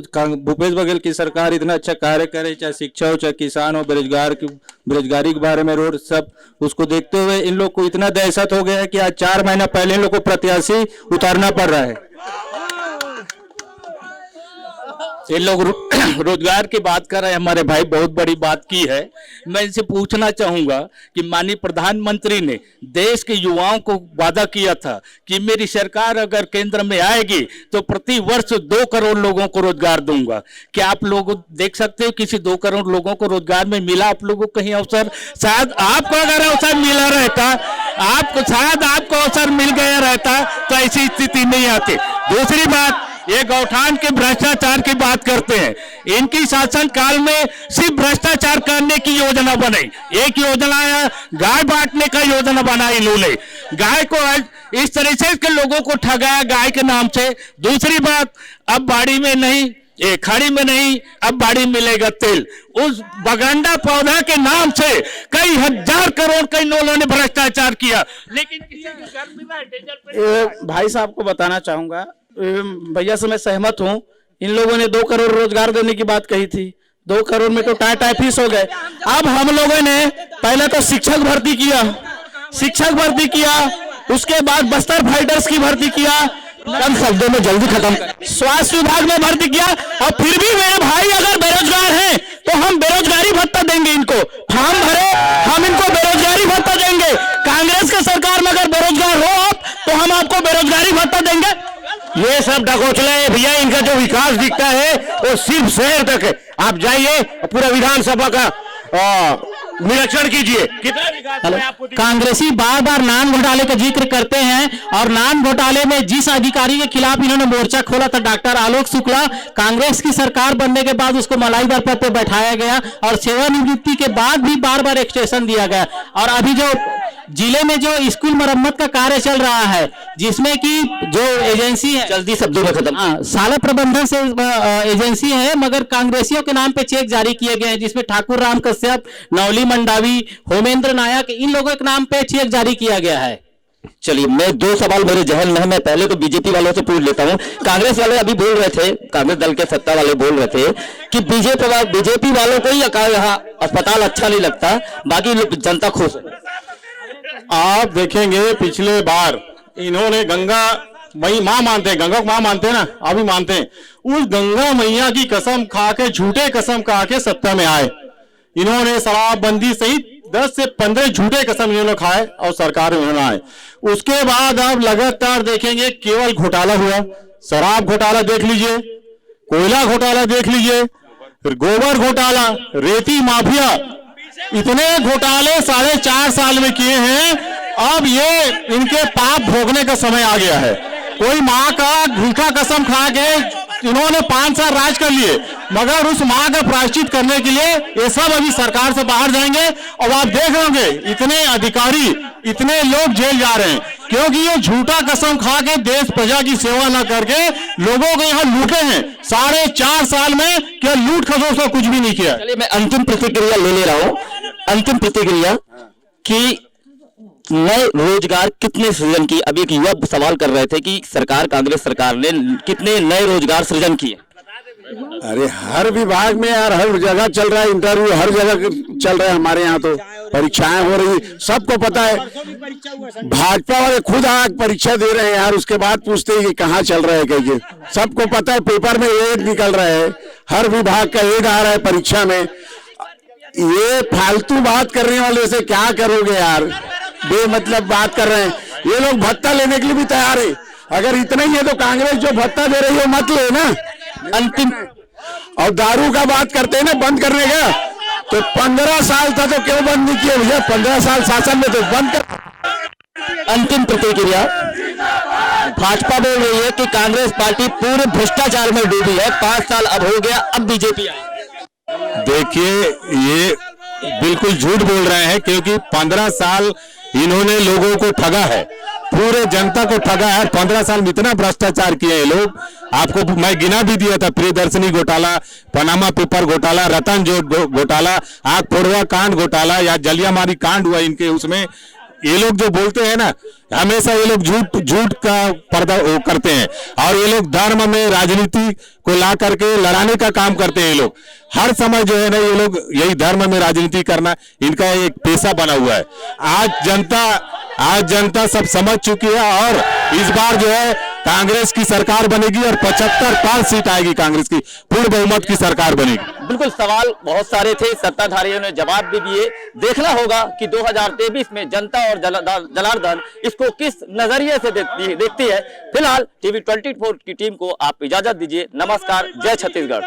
भूपेश बघेल की सरकार इतना अच्छा कार्य करे, चाहे शिक्षा हो, चाहे किसान हो, बेरोजगारी के बारे में, रोड सब, उसको देखते हुए इन लोग को इतना दहशत हो गया है कि आज 4 महीना पहले इन लोग को प्रत्याशी उतारना पड़ रहा है। ये लोग रोजगार की बात कर रहे हैं, हमारे भाई बहुत बड़ी बात की है। मैं इनसे पूछना चाहूंगा कि माननीय प्रधानमंत्री ने देश के युवाओं को वादा किया था कि मेरी सरकार अगर केंद्र में आएगी तो प्रति वर्ष 2 करोड़ लोगों को रोजगार दूंगा। क्या आप लोग देख सकते हो किसी 2 करोड़ लोगों को रोजगार में मिला आप लोगों को कहीं अवसर? शायद आपको अगर अवसर मिला रहता, शायद आपको अवसर मिल गया रहता तो ऐसी स्थिति नहीं आती। दूसरी बात, ये गौठान के भ्रष्टाचार की बात करते हैं। इनकी शासन काल में सिर्फ भ्रष्टाचार करने की योजना बनाई। एक योजना है गाय बांटने का योजना बना इन्होंने, गाय को इस तरह से के लोगों को ठगाया गाय के नाम से। दूसरी बात, अब बाड़ी में नहीं, खाड़ी में नहीं, अब बाड़ी मिलेगा तेल। उस बगंडा पौधा के नाम से कई हजार करोड़ कई लोगों ने भ्रष्टाचार किया, लेकिन किसी के घर में डीजल। भाई साहब को बताना चाहूंगा, भैया से मैं सहमत हूं। इन लोगों ने 2 करोड़ रोजगार देने की बात कही थी, 2 करोड़ में तो टाई फीस हो गए। अब हम लोगों ने पहले तो शिक्षक भर्ती किया, उसके बाद बस्तर फाइटर्स की भर्ती किया, कम शब्दों में जल्दी खत्म कर, स्वास्थ्य विभाग में भर्ती किया। और फिर भी मेरे भाई अगर बेरोजगार हैं तो हम बेरोजगारी भत्ता देंगे इनको। फॉर्म भरे, हम इनको बेरोजगारी भत्ता देंगे। कांग्रेस की सरकार में अगर बेरोजगार हो आप तो हम आपको बेरोजगारी भत्ता देंगे। ये सब ढकोसले है भैया। इनका जो विकास दिखता है वो सिर्फ शहर तक है। आप जाइए पूरा विधानसभा का निरीक्षण कीजिए, कितना विकास है आपको। कांग्रेसी बार बार नान घोटाले का जिक्र करते हैं, और नान घोटाले में जिस अधिकारी के खिलाफ इन्होंने मोर्चा खोला था, डॉक्टर आलोक शुक्ला, कांग्रेस की सरकार बनने के बाद उसको मलाई पद पे बैठाया गया और सेवानिवृत्ति के बाद भी बार बार एक्सटेंशन दिया गया। और अभी जो जिले में जो स्कूल मरम्मत का कार्य चल रहा है, जिसमें कि जो एजेंसी है, जल्दी शब्दों में खत्म, साला प्रबंधन से एजेंसी है, मगर कांग्रेसियों के नाम पे चेक जारी किए गए हैं, जिसमें ठाकुर राम कश्यप, नवली मंडावी, होमेंद्र नायक, इन लोगों के नाम पे चेक जारी किया गया है। चलिए, मैं 2 सवाल मेरे जहन में है, मैं पहले तो बीजेपी वालों से पूछ लेता हूं। कांग्रेस वाले अभी बोल रहे थे, कांग्रेस दल के सत्ता वाले बोल रहे थे कि बीजेपी वालों को ही यहाँ अस्पताल अच्छा नहीं लगता, बाकी जनता खुश है। आप देखेंगे पिछले बार इन्होंने गंगा माँ मानते हैं, गंगा को माँ मानते हैं ना, अभी मानते हैं। उस गंगा मैया की कसम खा के, झूठे कसम खा के सत्ता में आए। इन्होंने शराबबंदी सहित 10 से 15 झूठे कसम इन्होंने खाए और सरकार में इन्होंने आए। उसके बाद आप लगातार देखेंगे केवल घोटाला हुआ। शराब घोटाला देख लीजिए, कोयला घोटाला देख लीजिए, गोबर घोटाला, रेती माफिया, इतने घोटाले 4.5 साल में किए हैं। अब ये इनके पाप भोगने का समय आ गया है। कोई माँ का झूठा कसम खा के इन्होंने 5 साल राज कर लिए, मगर उस माँ का प्रायश्चित करने के लिए ये सब अभी सरकार से बाहर जाएंगे। और आप देख होंगे इतने अधिकारी, इतने लोग जेल जा रहे हैं, क्योंकि ये झूठा कसम खा के देश प्रजा की सेवा न करके लोगों को यहाँ लूटे हैं। 4.5 साल में क्या लूट खसोट का कुछ भी नहीं किया। चलिए, मैं अंतिम प्रतिक्रिया ले रहा हूँ। अंतिम प्रतिक्रिया कि नए रोजगार कितने सृजन की, अभी एक युवा सवाल कर रहे थे कि सरकार, कांग्रेस सरकार ने कितने नए रोजगार सृजन किए। अरे हर विभाग में यार, हर जगह चल रहा है इंटरव्यू, हर जगह चल रहा है। हमारे यहाँ तो परीक्षाएं हो रही, सबको पता है। भाजपा वाले खुद आग परीक्षा दे रहे हैं यार, उसके बाद पूछते हैं कि कहाँ चल रहा है कहीं। सबको पता है, पेपर में एड निकल रहा है, हर विभाग का एड आ रहा है परीक्षा में। ये फालतू बात करने वाले से क्या करोगे यार, बेमतलब बात कर रहे हैं। ये लोग भत्ता लेने के लिए भी तैयार है। अगर इतना ही है तो कांग्रेस जो भत्ता दे रही है मत ले ना। अंतिम, और दारू का बात करते हैं ना बंद करने का, तो 15 साल था तो क्यों बंद नहीं किया भैया? 15 साल शासन में तो बंद कर। अंतिम प्रतिक्रिया, भाजपा बोल रही है कि कांग्रेस पार्टी पूरे भ्रष्टाचार में डूबी है, 5 साल अब हो गया, अब बीजेपी आई। देखिए, ये बिल्कुल झूठ बोल रहे हैं, क्योंकि 15 साल इन्होंने लोगों को ठगा है, पूरे जनता को ठगा है। 15 साल में इतना भ्रष्टाचार किए हैं लोग। आपको मैं गिना भी दिया था, प्रियदर्शनी घोटाला, पनामा पेपर घोटाला, रतन जो घोटाला, आग फोड़वा कांड घोटाला, या जलियामारी कांड हुआ इनके, उसमें ये लोग जो बोलते हैं ना, हमेशा ये लोग झूठ का पर्दा वो करते हैं, और ये लोग धर्म में राजनीति को ला करके लड़ाने का काम करते हैं। ये लोग हर समय जो है ना, ये लोग यही धर्म में राजनीति करना इनका एक पेशा बना हुआ है। आज जनता सब समझ चुकी है, और इस बार जो है कांग्रेस की सरकार बनेगी और 75 सीट आएगी, कांग्रेस की पूर्ण बहुमत की सरकार बनेगी। बिल्कुल, सवाल बहुत सारे थे, सत्ताधारियों ने जवाब भी दिए। देखना होगा कि 2023 में जनता और जनार्दन इसको किस नजरिए से देखती है। फिलहाल TV 24 की टीम को आप इजाजत दीजिए। नमस्कार, जय छत्तीसगढ़।